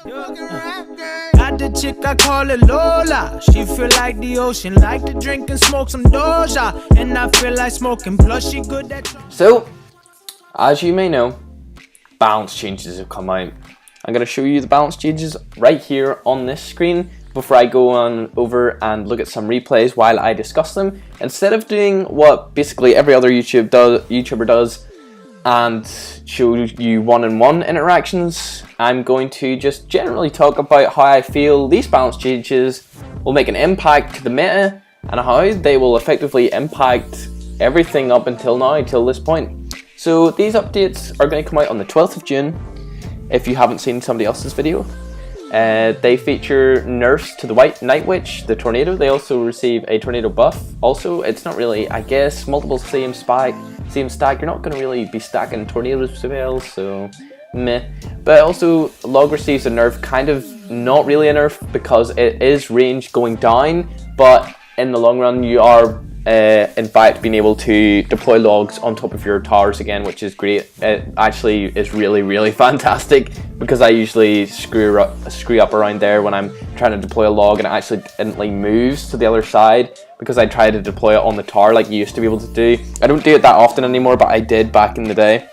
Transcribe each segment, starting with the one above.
Got the chick, I call it Lola. She feel like the ocean, like to drink and smoke some Doja. And I feel like smoking, plus she good at... So, as you may know, balance changes have come out. I'm going to show you the balance changes right here on this screen before I go on over and look at some replays while I discuss them. Instead of doing what basically every other YouTuber does and show you one-on-one interactions, I'm going to just generally talk about how I feel these balance changes will make an impact to the meta and how they will effectively impact everything up until now, till this point. So these updates are going to come out on the 12th of June. If you haven't seen somebody else's video, they feature nerfs to the Night Witch, the Tornado. They also receive a Tornado buff. Also, it's not really, I guess, multiple same stack. You're not going to really be stacking Tornado spells, so meh. But also, Log receives a nerf, kind of not really a nerf because it is range going down, but in the long run, you are in fact being able to deploy logs on top of your towers again, which is great. It actually is really fantastic because I usually screw up around there when I'm trying to deploy a log and it actually instantly moves to the other side because I try to deploy it on the tower like you used to be able to do. I don't do it that often anymore, but I did back in the day.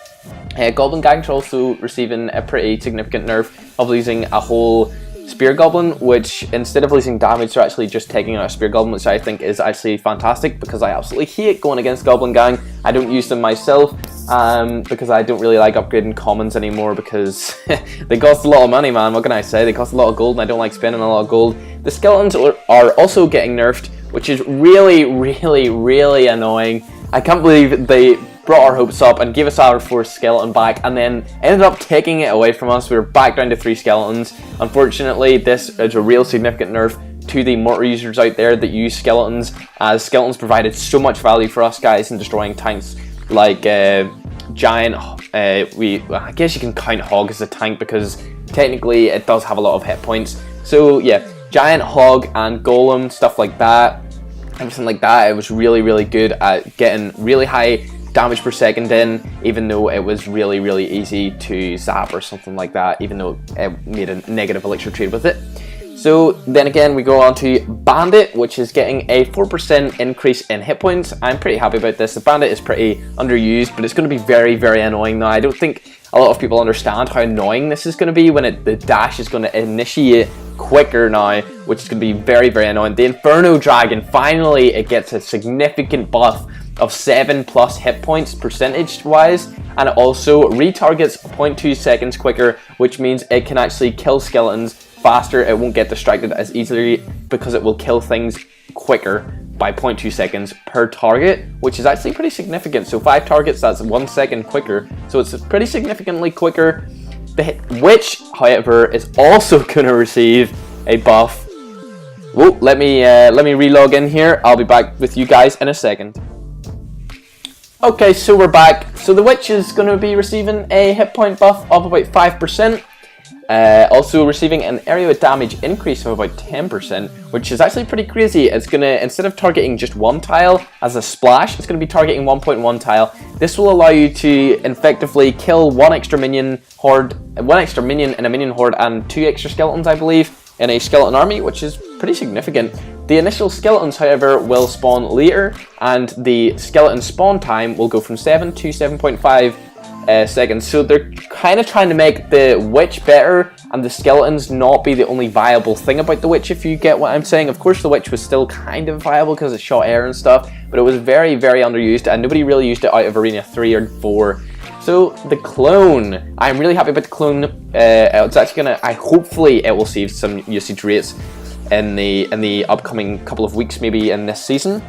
Goblin gangs are also receiving a pretty significant nerf of losing a whole Spear Goblin, which instead of losing damage, they're actually just taking out a Spear Goblin, which I think is actually fantastic because I absolutely hate going against Goblin Gang. I don't use them myself because I don't really like upgrading commons anymore because they cost a lot of money, man. What can I say? They cost a lot of gold and I don't like spending a lot of gold. The skeletons are also getting nerfed, which is really annoying. I can't believe they brought our hopes up and gave us our 4th skeleton back and then ended up taking it away from us. We were back down to 3 skeletons. Unfortunately, this is a real significant nerf to the mortar users out there that use skeletons, as skeletons provided so much value for us guys in destroying tanks like giant, I guess you can count Hog as a tank because technically it does have a lot of hit points. So yeah, giant, Hog and Golem, stuff like that, everything like that. It was really good at getting really high damage per second in, even though it was really easy to zap or something like that, even though it made a negative elixir trade with it. So then again, we go on to Bandit, which is getting a 4% increase in hit points. I'm pretty happy about this. The Bandit is pretty underused, but it's going to be very annoying now. I don't think a lot of people understand how annoying this is going to be when the dash is going to initiate quicker now, which is going to be very annoying. The Inferno Dragon, finally it gets a significant buff of 7+ hit points percentage wise, and it also retargets 0.2 seconds quicker, which means it can actually kill skeletons faster. It won't get distracted as easily because it will kill things quicker by 0.2 seconds per target, which is actually pretty significant. So 5 targets, that's 1 second quicker, so it's pretty significantly quicker. The Witch, however, is also going to receive a buff. Whoa, let me relog in here. I'll be back with you guys in a second. Okay, so we're back. So the Witch is going to be receiving a hit point buff of about 5%. Also receiving an area of damage increase of about 10%, which is actually pretty crazy. It's going to, instead of targeting just one tile as a splash, it's going to be targeting 1.1 tile. This will allow you to effectively kill one extra minion in a minion horde and 2 extra skeletons, I believe, in a skeleton army, which is pretty significant. The initial skeletons, however, will spawn later, and the skeleton spawn time will go from 7 to 7.5 seconds. So they're kind of trying to make the Witch better and the skeletons not be the only viable thing about the Witch, if you get what I'm saying. Of course, the Witch was still kind of viable because it shot air and stuff, but it was very underused, and nobody really used it out of Arena 3 or 4. So the clone, I'm really happy about the clone. It's actually gonna, hopefully it will save some usage rates in the upcoming couple of weeks, maybe in this season,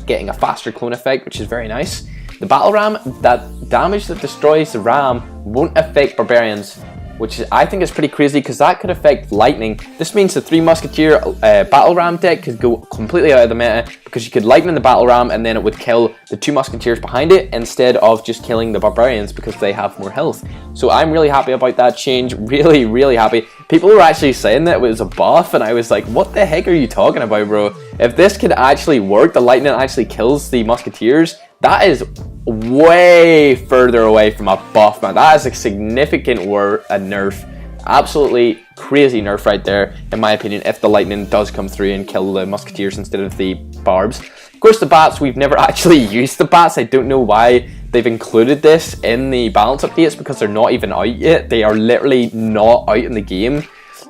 getting a faster clone effect, which is very nice. The battle ram, that damage that destroys the ram won't affect barbarians, which I think is pretty crazy because that could affect lightning. This means the 3 musketeer battle ram deck could go completely out of the meta because you could lightning the battle ram and then it would kill the 2 musketeers behind it instead of just killing the barbarians because they have more health. So I'm really happy about that change, really happy. People were actually saying that it was a buff and I was like, what the heck are you talking about, bro? If this could actually work, the lightning actually kills the musketeers, that is way further away from a buff, man. That is a significant nerf Absolutely crazy nerf right there, in my opinion, if the lightning does come through and kill the musketeers instead of the barbs. Of course, the bats, we've never actually used the bats. I don't know why they've included this in the balance updates, because they're not even out yet. They are literally not out in the game.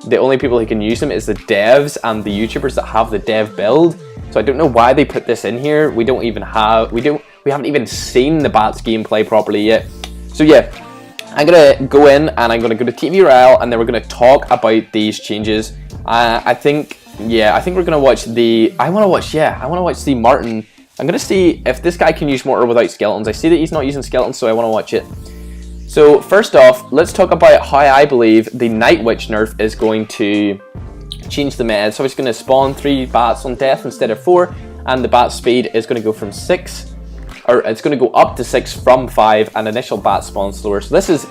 The only people who can use them is the devs and the YouTubers that have the dev build. So I don't know why they put this in here. We haven't even seen the bats gameplay properly yet. So yeah, I'm gonna go in and I'm gonna go to TV Royale, and then we're gonna talk about these changes. I think we're gonna watch the. I want to watch the Martin. I'm gonna see if this guy can use mortar without skeletons. I see that he's not using skeletons, so I want to watch it. So first off, let's talk about how I believe the Night Witch nerf is going to change the meta. So it's going to spawn 3 bats on death instead of 4, and the bat speed is going to go from 6, or it's going to go up to 6 from 5, and initial bat spawn slower. So this is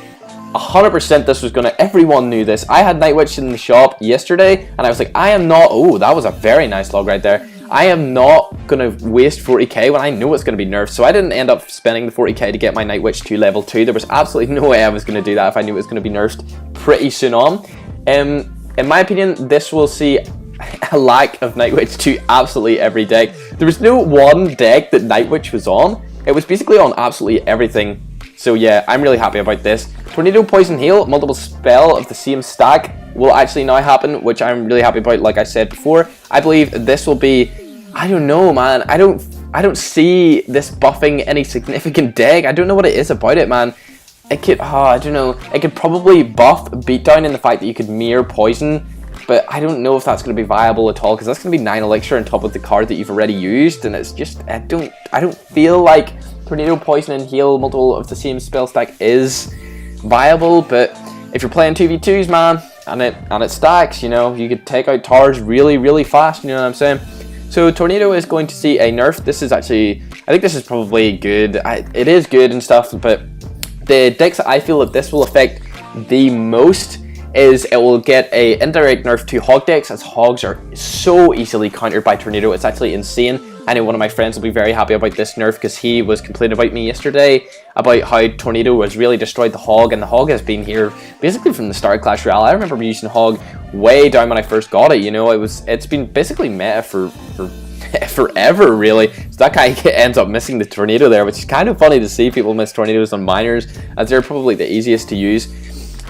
100%, this was going to, everyone knew this. I had Night Witch in the shop yesterday, and I was like, I am not, oh, that was a very nice log right there. I am not going to waste 40k when I know it's going to be nerfed. So I didn't end up spending the 40k to get my Night Witch to level 2. There was absolutely no way I was going to do that if I knew it was going to be nerfed pretty soon on. In my opinion, this will see a lack of Night Witch to absolutely every deck. There was no one deck that Night Witch was on. It was basically on absolutely everything. So yeah, I'm really happy about this. Tornado, Poison, Heal, multiple spell of the same stack will actually now happen, which I'm really happy about. Like I said before, I believe this will be, I don't know, man. I don't see this buffing any significant deck. I don't know what it is about it, man. It could, I don't know. It could probably buff Beatdown in the fact that you could mirror Poison, but I don't know if that's going to be viable at all, because that's going to be 9 elixir on top of the card that you've already used, and it's just, I don't feel like Tornado, Poison, and Heal, multiple of the same spell stack is viable. But if you're playing 2v2s, man, and it stacks, you know, you could take out towers really, really fast, you know what I'm saying? So Tornado is going to see a nerf. This is actually, I think this is probably good. It is good and stuff, but the decks that I feel that this will affect the most is it will get a indirect nerf to hog decks, as hogs are so easily countered by Tornado. It's actually insane. I know one of my friends will be very happy about this nerf, because he was complaining about me yesterday about how Tornado has really destroyed the hog, and the hog has been here basically from the start of Clash Royale. I remember using hog way down when I first got it, you know. It's been basically meta for forever, really. So that guy ends up missing the Tornado there, which is kind of funny to see people miss Tornadoes on miners, as they're probably the easiest to use.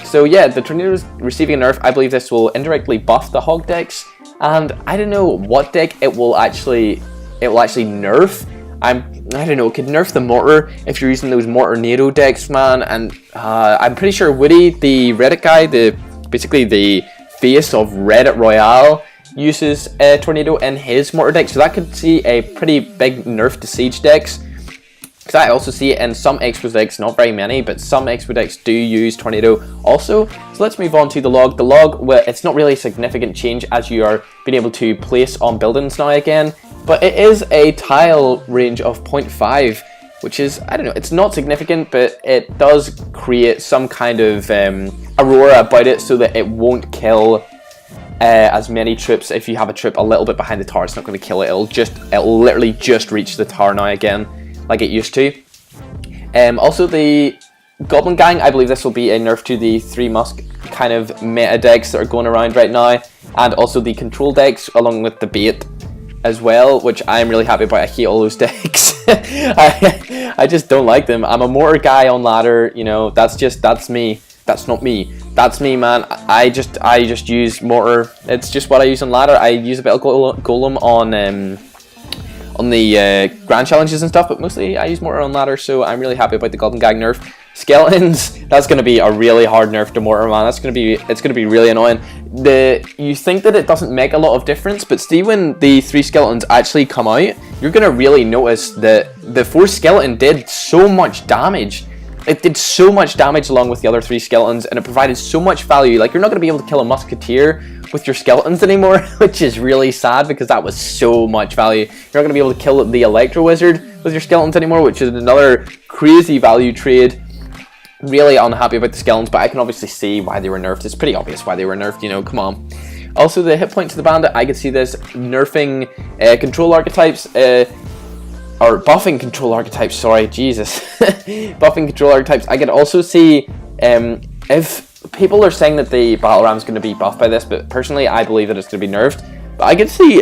So yeah, the Tornado is receiving a nerf. I believe this will indirectly buff the hog decks, and I don't know what deck it will actually nerf. I don't know, it could nerf the mortar if you're using those mortar NATO decks, man. And I'm pretty sure Woody, the Reddit guy, basically the face of Reddit Royale, uses a Tornado in his mortar deck, so that could see a pretty big nerf to siege decks. Because I also see it in some Expo decks, not very many, but some Expo decks do use Tornado also. So let's move on to the log. The log, well, it's not really a significant change, as you are being able to place on buildings now again, but it is a tile range of 0.5, which is, I don't know, it's not significant, but it does create some kind of aurora about it, so that it won't kill as many troops. If you have a troop a little bit behind the tower, it's not going to kill it. It'll literally just reach the tower now again, like it used to. Also, the Goblin Gang, I believe this will be a nerf to the 3 Musk kind of meta decks that are going around right now, and also the control decks along with the bait as well, which I'm really happy about. I hate all those decks. I just don't like them. I'm a mortar guy on ladder, you know. That's me. That's not me. That's me, man. I just use mortar. It's just what I use on ladder. I use a bit of golem on the grand challenges and stuff, but mostly I use mortar on ladder. So I'm really happy about the Goblin Gang nerf. Skeletons, that's going to be a really hard nerf to mortar, man. It's going to be really annoying. You think that it doesn't make a lot of difference, but see, when the 3 skeletons actually come out, you're going to really notice that the 4 skeleton did so much damage. It did so much damage along with the other 3 skeletons, and it provided so much value. Like, you're not going to be able to kill a musketeer with your skeletons anymore, which is really sad, because that was so much value. You're not going to be able to kill the Electro Wizard with your skeletons anymore, which is another crazy value trade. Really unhappy about the skeletons, but I can obviously see why they were nerfed. It's pretty obvious why they were nerfed, you know, come on. Also, the hit points to the bandit, I could see this nerfing control archetypes, or buffing control archetypes, sorry, Jesus. Buffing control archetypes. I could also see if people are saying that the battle ram is going to be buffed by this, but personally I believe that it's going to be nerfed. But I could see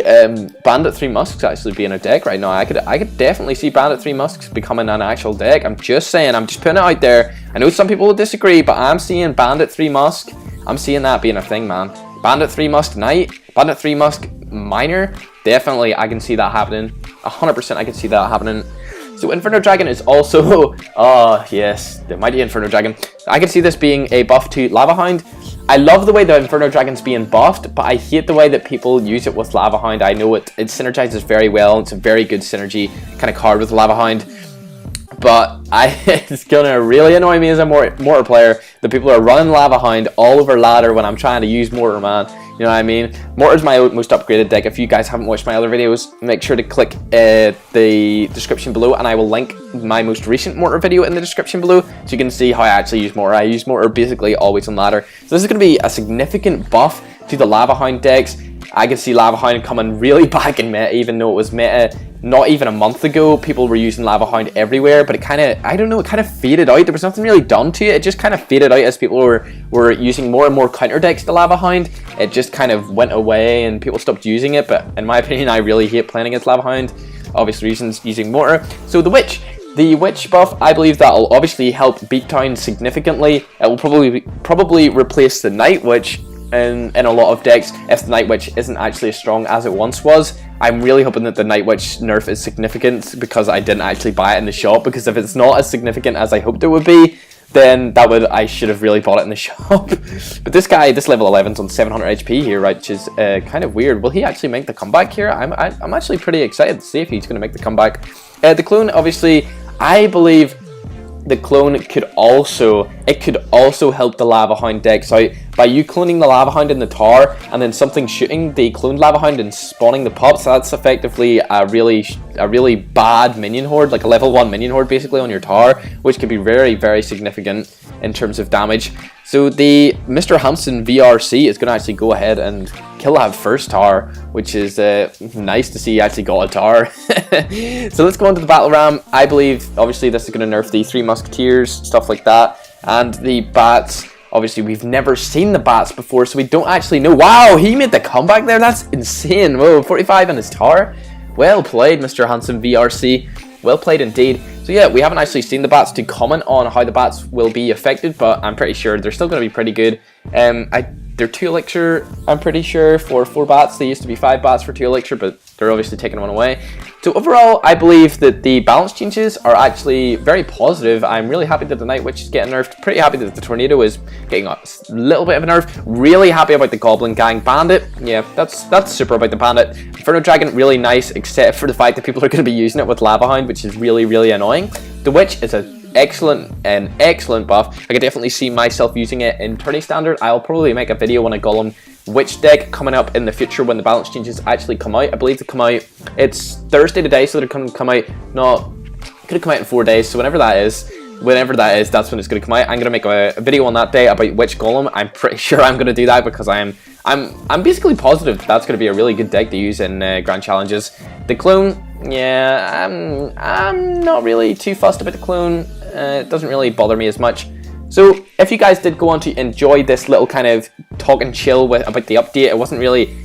Bandit 3 Musks actually being a deck right now. I could definitely see Bandit 3 Musks becoming an actual deck. I'm just saying, I'm just putting it out there. I know some people will disagree, but I'm seeing Bandit 3 Musk. I'm seeing that being a thing, man. Bandit 3 Musk Knight, Bandit 3 Musk Miner, definitely I can see that happening. 100% I can see that happening. So Inferno Dragon is also, oh yes, the mighty Inferno Dragon. I can see this being a buff to Lava Hound. I love the way the Inferno Dragon's being buffed, but I hate the way that people use it with Lava Hound. I know it synergizes very well. It's a very good synergy kind of card with Lava Hound. But it's gonna really annoy me as a Mortar player that people are running Lava Hound all over ladder when I'm trying to use Mortar, man. You know what I mean? Mortar's my most upgraded deck. If you guys haven't watched my other videos, make sure to click the description below, and I will link my most recent Mortar video in the description below, so you can see how I actually use Mortar. I use Mortar basically always on ladder. So this is going to be a significant buff to the Lava Hound decks. I can see Lava Hound coming really back in meta, even though it was meta not even a month ago. People were using Lava Hound everywhere, but it kind of, I don't know, it kind of faded out. There was nothing really done to it. It just kind of faded out as people were using more and more counter decks to Lava Hound. It just kind of went away and people stopped using it, but in my opinion, I really hate playing against Lava Hound. Obvious reasons, using Mortar. So the Witch buff, I believe that will obviously help Beatdown significantly. It will probably replace the Night Witch in a lot of decks if the Night Witch isn't actually as strong as it once was. I'm really hoping that the Night Witch nerf is significant, because I didn't actually buy it in the shop, because if it's not as significant as I hoped it would be, then I should have really bought it in the shop. But this guy, this level 11's on 700 HP here, right, which is kind of weird. Will he actually make the comeback here? I'm actually pretty excited to see if he's going to make the comeback. The clone, obviously, I believe the clone could also help the Lava Hound decks out by you cloning the Lava Hound in the tower and then something shooting the cloned Lava Hound and spawning the pups. That's effectively a really bad minion horde, like a level 1 minion horde basically on your tower, which could be very, very significant in terms of damage. So the Mr. Hansen VRC is going to actually go ahead and kill that first tower, which is nice to see he actually got a tower. So let's go on to the Battle Ram. I believe obviously this is going to nerf the 3 Musketeers, stuff like that, and the bats. Obviously we've never seen the bats before, so we don't actually know. Wow, he made the comeback there. That's insane. Whoa, 45 in his tower. Well played, Mr. Hansen VRC. Well played indeed. So yeah, we haven't actually seen the bats to comment on how the bats will be affected, but I'm pretty sure they're still going to be pretty good. They're 2 elixir, I'm pretty sure, for 4 bats. They used to be 5 bats for 2 elixir, but they're obviously taking one away. So overall, I believe that the balance changes are actually very positive. I'm really happy that the Night Witch is getting nerfed. Pretty happy that the Tornado is getting a little bit of a nerf. Really happy about the Goblin gang. Bandit, yeah, that's super about the Bandit. Inferno Dragon, really nice, except for the fact that people are going to be using it with Lava Hound, which is really, really annoying. The Witch is an excellent buff. I could definitely see myself using it in tourney standard. I'll probably make a video on a Golem Witch deck coming up in the future when the balance changes actually come out. I believe they come out, it's Thursday today, so they're going to come out, could have come out in 4 days, so whenever that is, that's when it's going to come out. I'm going to make a video on that day about Witch Golem. I'm pretty sure I'm going to do that, because I'm basically positive that's going to be a really good deck to use in Grand Challenges. The clone, yeah, I'm not really too fussed about the clone. It doesn't really bother me as much. So if you guys did go on to enjoy this little kind of talk and chill about the update,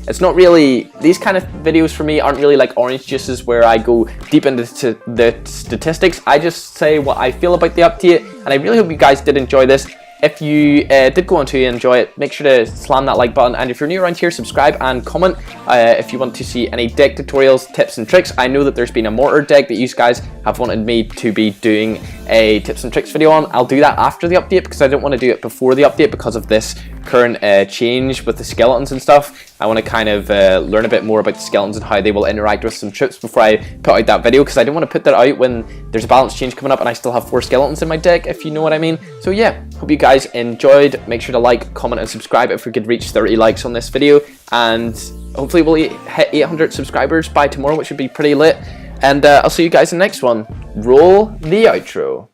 it's not really, these kind of videos for me aren't really like orange juices where I go deep into the statistics. I just say what I feel about the update, and I really hope you guys did enjoy this. If you did go on to enjoy it, make sure to slam that like button, and if you're new around here, subscribe and comment if you want to see any deck tutorials, tips and tricks. I know that there's been a Mortar deck that you guys have wanted me to be doing a tips and tricks video on. I'll do that after the update, because I don't want to do it before the update because of this current change with the skeletons and stuff. I want to kind of learn a bit more about the skeletons and how they will interact with some troops before I put out that video, because I don't want to put that out when there's a balance change coming up and I still have 4 skeletons in my deck, if you know what I mean. So yeah, hope you guys enjoyed. Make sure to like, comment and subscribe if we could reach 30 likes on this video, and hopefully we'll hit 800 subscribers by tomorrow, which would be pretty lit. And I'll see you guys in the next one. Roll the outro.